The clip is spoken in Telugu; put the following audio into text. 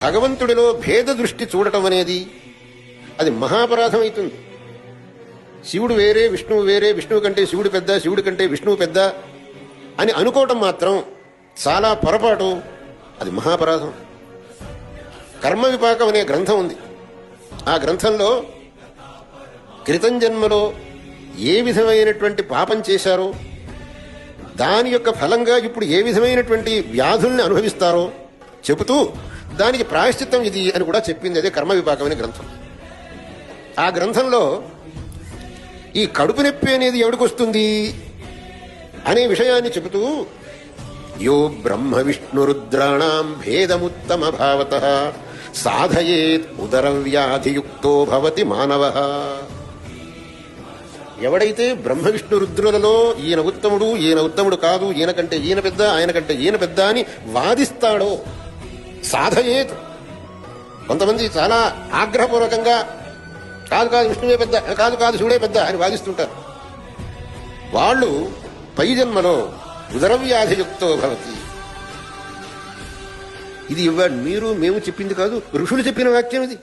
భగవంతుడిలో భేద దృష్టి చూడటం అనేది అది మహాపరాధం అవుతుంది. శివుడు వేరే, విష్ణువు వేరే, విష్ణువు కంటే శివుడు పెద్ద, శివుడి కంటే విష్ణువు పెద్ద అని అనుకోవటం మాత్రం చాలా పొరపాటు, అది మహాపరాధం. కర్మ విపాకం అనే గ్రంథం ఉంది. ఆ గ్రంథంలో క్రితం జన్మలో ఏ విధమైనటువంటి పాపం చేశారో దాని యొక్క ఫలంగా ఇప్పుడు ఏ విధమైనటువంటి వ్యాధుల్ని అనుభవిస్తారో చెబుతూ దానికి ప్రాయశ్చిత్తం ఇది అని కూడా చెప్పింది. అదే కర్మ విపాకం అనే గ్రంథం. ఆ గ్రంథంలో ఈ కడుపు నొప్పి అనేది ఎవడికొస్తుంది అనే విషయాన్ని చెబుతూ యో బ్రహ్మ విష్ణు రుద్రాణం భేదముత్తమ భావతః సాధయేత్ ఉదర వ్యాధియుక్తో భవతి మానవః. ఎవడైతే బ్రహ్మ విష్ణు రుద్రులలో ఈయన ఉత్తముడు, ఈయన ఉత్తముడు కాదు, ఈయన కంటే ఈయన పెద్ద, ఆయన కంటే ఈయన పెద్ద అని వాదిస్తాడో, సాధయేత్, కొంతమంది చాలా ఆగ్రహపూర్వకంగా కాదు కాదు విష్ణువే పెద్ద, కాదు కాదు శివుడే పెద్ద అని వాదిస్తుంటారు. వాళ్ళు పై జన్మలో ఉదరవ్యాధియుక్తో భవతి. ఇది ఇవ్వండి, మీరు మేము చెప్పింది కాదు, ఋషులు చెప్పిన వాక్యం ఇది.